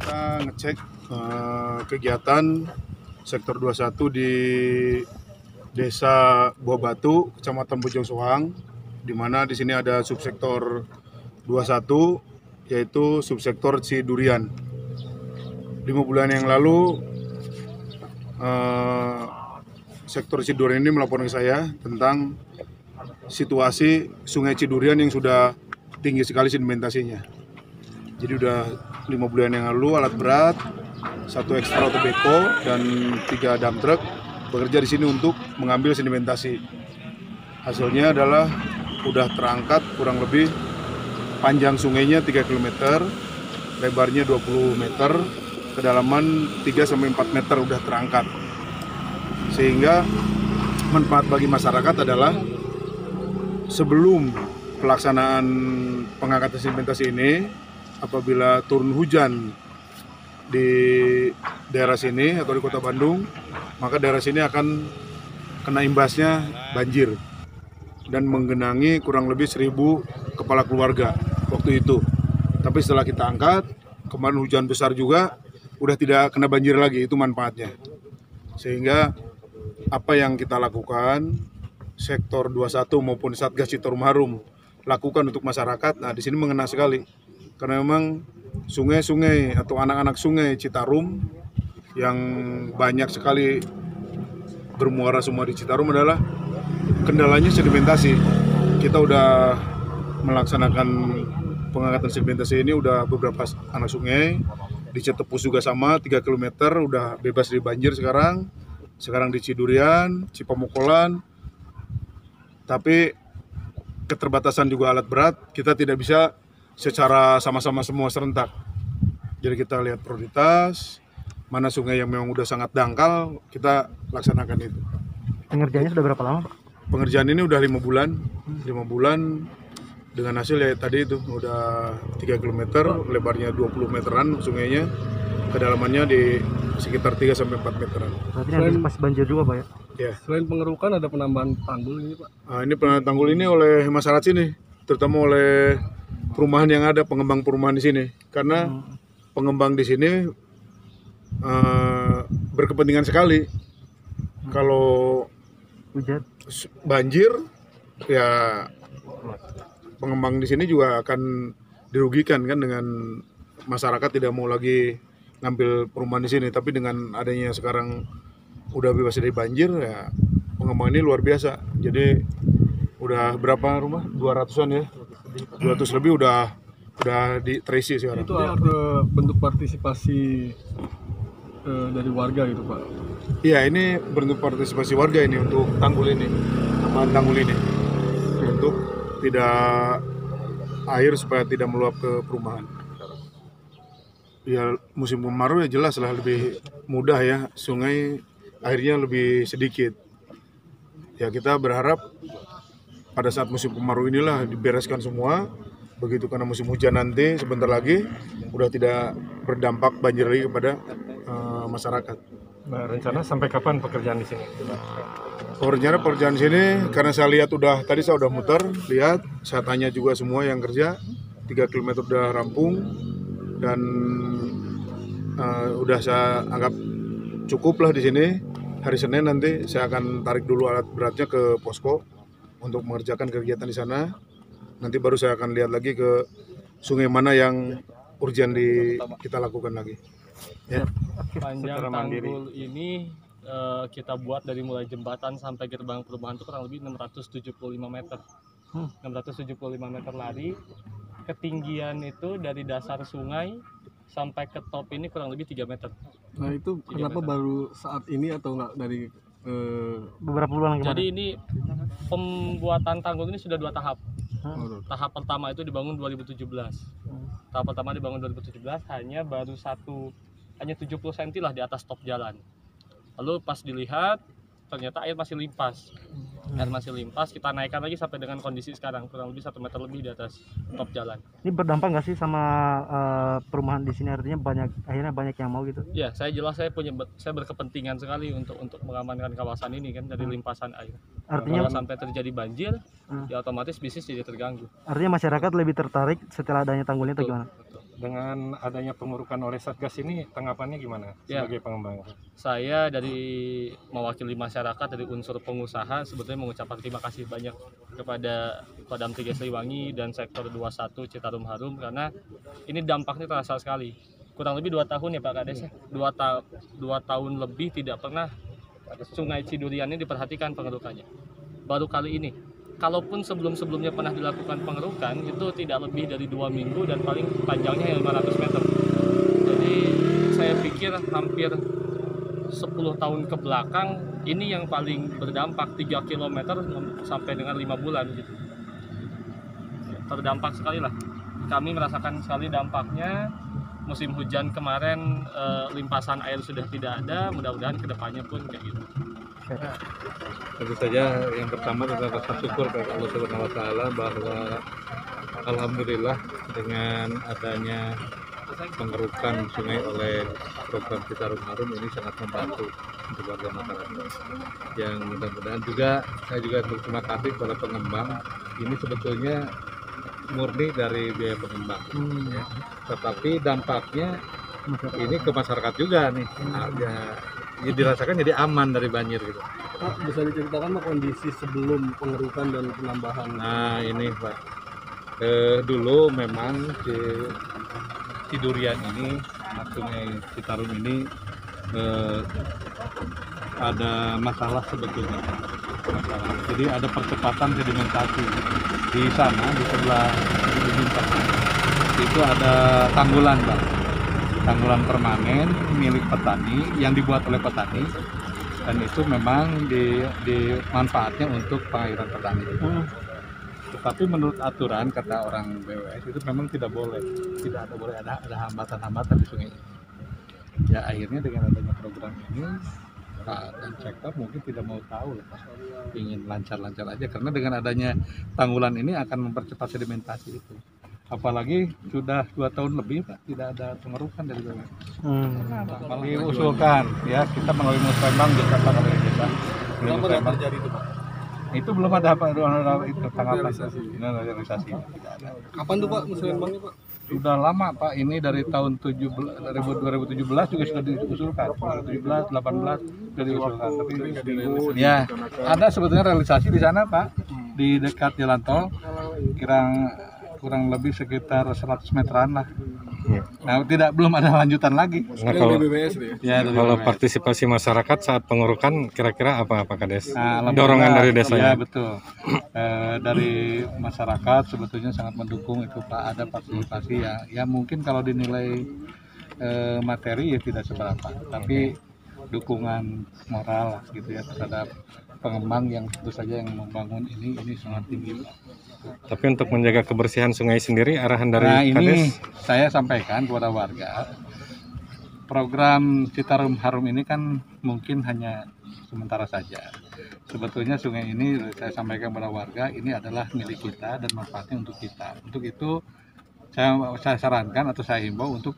kita ngecek kegiatan sektor 21 di Desa Buah Batu, Kecamatan Bojong Soang, di mana di sini ada subsektor 21 yaitu subsektor Cidurian. 5 bulan yang lalu sektor Cidurian ini melaporkan ke saya tentang situasi Sungai Cidurian yang sudah tinggi sekali sedimentasinya. Jadi udah 5 bulan yang lalu alat berat, 1 ekskavator beko dan 3 dump truck bekerja di sini untuk mengambil sedimentasi. Hasilnya adalah udah terangkat kurang lebih panjang sungainya 3 km, lebarnya 20 meter, kedalaman 3-4 meter udah terangkat. Sehingga manfaat bagi masyarakat adalah sebelum pelaksanaan pengangkatan sedimentasi ini, apabila turun hujan di daerah sini atau di Kota Bandung, maka daerah sini akan kena imbasnya banjir dan menggenangi kurang lebih 1.000 kepala keluarga waktu itu. Tapi setelah kita angkat, kemarin hujan besar juga, udah tidak kena banjir lagi, itu manfaatnya. Sehingga apa yang kita lakukan, sektor 21 maupun Satgas Citarum Harum lakukan untuk masyarakat, nah di sini mengena sekali. Karena memang sungai-sungai atau anak-anak sungai Citarum yang banyak sekali bermuara semua di Citarum adalah kendalanya sedimentasi. Kita udah melaksanakan pengangkatan sedimentasi ini udah beberapa anak sungai. Di Cetepus juga sama, 3 km udah bebas dari banjir sekarang. Sekarang di Cidurian, Cipamukolan. Tapi keterbatasan juga alat berat, kita tidak bisa secara sama-sama semua serentak. Jadi kita lihat prioritas, mana sungai yang memang udah sangat dangkal, kita laksanakan itu. Pengerjaannya sudah berapa lama, Pak? Pengerjaan ini udah 5 bulan. 5 bulan dengan hasil ya tadi itu udah 3 km, lebarnya 20 meteran sungainya, kedalamannya di sekitar 3-4 meteran. Berarti nanti pas banjir juga, Pak, ya? Ya. Selain pengerukan ada penambahan tanggul ini, Pak? Nah, ini penambahan tanggul ini oleh masyarakat sini, terutama oleh perumahan yang ada, pengembang perumahan di sini. Karena pengembang di sini berkepentingan sekali. Kalau Hujan. banjir, ya pengembang di sini juga akan dirugikan kan, dengan masyarakat tidak mau lagi ngambil perumahan di sini. Tapi dengan adanya sekarang udah bebas dari banjir, ya pengembang ini luar biasa. Jadi udah berapa rumah? 200-an ya. 200 lebih udah terisi sekarang. Itu ada bentuk partisipasi dari warga gitu, Pak? Iya, ini bentuk partisipasi warga ini untuk tanggul ini, tambahan tanggul ini, untuk tidak air supaya tidak meluap ke perumahan. Ya musim kemarau ya jelas lah lebih mudah ya, sungai airnya lebih sedikit. Ya kita berharap pada saat musim kemarau inilah dibereskan semua. Begitu karena musim hujan nanti sebentar lagi udah tidak berdampak banjir lagi kepada masyarakat. Nah, rencana sampai kapan pekerjaan di sini? Pekerjaan di sini karena saya lihat tadi saya udah muter, lihat, saya tanya juga semua yang kerja, 3 km udah rampung dan udah saya anggap cukup lah di sini. Hari Senin nanti saya akan tarik dulu alat beratnya ke posko untuk mengerjakan kegiatan di sana. Nanti baru saya akan lihat lagi ke sungai mana yang urgent kita lakukan lagi. Ya. Panjang tanggul ini kita buat dari mulai jembatan sampai gerbang perumahan itu kurang lebih 675 meter. 675 meter lari. Ketinggian itu dari dasar sungai sampai ke top ini kurang lebih 3 meter. Nah itu kenapa baru saat ini atau enggak dari Beberapa bulan kemarin. Jadi ini pembuatan tanggul ini sudah 2 tahap. Tahap pertama itu dibangun 2017. Tahap pertama dibangun 2017 hanya 70 cm lah di atas top jalan. Lalu pas dilihat ternyata air masih limpas. Air masih limpas, kita naikkan lagi sampai dengan kondisi sekarang kurang lebih 1 meter lebih di atas top jalan. Ini berdampak nggak sih sama perumahan di sini? Artinya akhirnya banyak yang mau gitu? Ya, saya berkepentingan sekali untuk mengamankan kawasan ini kan dari limpasan air. Artinya kalau sampai terjadi banjir, ya otomatis bisnis jadi terganggu. Artinya masyarakat lebih tertarik setelah adanya tanggul ini atau gimana? Betul. Dengan adanya pengurukan oleh Satgas ini, tanggapannya gimana Ya. sebagai pengembang? Saya dari mewakili masyarakat dari unsur pengusaha sebetulnya mengucapkan terima kasih banyak kepada Kodam 3 Siliwangi dan Sektor 21 Citarum Harum karena ini dampaknya terasa sekali. Kurang lebih 2 tahun ya Pak Kades ya. 2 tahun lebih tidak pernah Sungai Cidurian ini diperhatikan pengerukannya. Baru kali ini. Kalaupun sebelum-sebelumnya pernah dilakukan pengerukan itu tidak lebih dari 2 minggu dan paling panjangnya 500 meter. Jadi saya pikir hampir 10 tahun ke belakang ini yang paling berdampak 3 km sampai dengan 5 bulan gitu. Terdampak sekali lah. Kami merasakan sekali dampaknya. Musim hujan kemarin limpasan air sudah tidak ada, mudah-mudahan kedepannya pun kayak gitu. Tentu saja yang pertama adalah rasa syukur kepada Allah Subhanahu wa taala bahwa alhamdulillah dengan adanya pengerukan sungai oleh program Citarum Harum ini sangat membantu untuk warga masyarakat. Yang mudah-mudahan juga saya juga berterima kasih kepada pengembang. Ini sebetulnya murni dari biaya pengembang, ya. Tetapi dampaknya ini ke masyarakat juga nih. Ya dirasakan jadi aman dari banjir gitu. Pak, bisa diceritakan Pak kondisi sebelum pengerukan dan penambahan? Nah ini Pak, dulu memang di Cidurian ini, Sungai Citarum ini ada masalah sebetulnya. Jadi ada percepatan sedimentasi di sana, di sebelah sedimentasi itu ada tanggulan Pak, tanggulan permanen milik petani yang dibuat oleh petani. Dan itu memang dimanfaatnya untuk pengairan petani. Tetapi menurut aturan kata orang BWS itu memang tidak boleh ada hambatan-hambatan di sungai ini. Ya akhirnya dengan adanya program ini Pak dan Sektor mungkin tidak mau tahu lah Pak, ingin lancar-lancar aja karena dengan adanya tanggulan ini akan mempercepat sedimentasi itu. Apalagi sudah 2 tahun lebih Pak tidak ada pengerukan dari BWS. Malah diusulkan ya kita melalui musrembang Jakarta oleh desa. Kenapa nggak terjadi itu Pak? Itu belum ada apa itu tanggapan realisasi. Tidak ada. Kapan tuh Pak musrembangnya Pak? Sudah lama Pak, ini dari tahun 2017 juga sudah diusulkan, 2017, 18 sudah diusulkan, tapi ya ada sebetulnya realisasi di sana Pak, di dekat jalan tol, kurang lebih sekitar 100 meteran lah. Nah, belum ada lanjutan lagi. Nah, kalau, ya, kalau partisipasi masyarakat saat pengerukan kira-kira apa Pak Kades? Nah, dorongan dari desanya? Ya betul. Dari masyarakat sebetulnya sangat mendukung itu Pak, ada partisipasi ya mungkin kalau dinilai materi ya tidak seberapa, tapi dukungan moral lah, gitu ya terhadap pengembang yang tentu saja yang membangun ini sangat tinggi. Tapi untuk menjaga kebersihan sungai sendiri arahan dari Nah ini Kades? saya sampaikan kepada warga, program Citarum Harum ini kan mungkin hanya sementara saja. Sebetulnya sungai ini saya sampaikan kepada warga ini adalah milik kita dan manfaatnya untuk kita. Untuk itu saya sarankan atau saya himbau untuk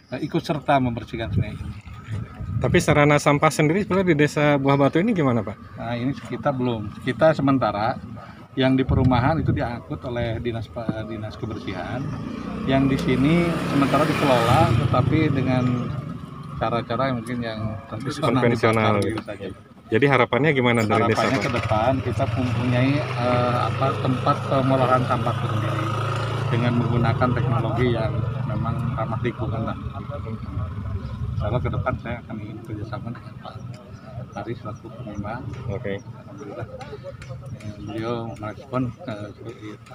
ikut serta membersihkan sungai ini. Tapi sarana sampah sendiri sebenarnya di Desa Buah Batu ini gimana Pak? Nah ini kita belum. Kita sementara yang di perumahan itu diangkut oleh dinas kebersihan. Yang di sini sementara dikelola, tetapi dengan cara-cara yang mungkin yang konvensional gitu saja. Jadi harapannya gimana dari desa Harapannya Pak? ke depan kita mempunyai tempat pengolahan sampah sendiri dengan menggunakan teknologi yang memang ramah lingkungan lah. Kalau ke depan saya akan ingin kerjasama dengan Pak Ari selaku pengembang. Oke. Alhamdulillah beliau merespon seperti itu.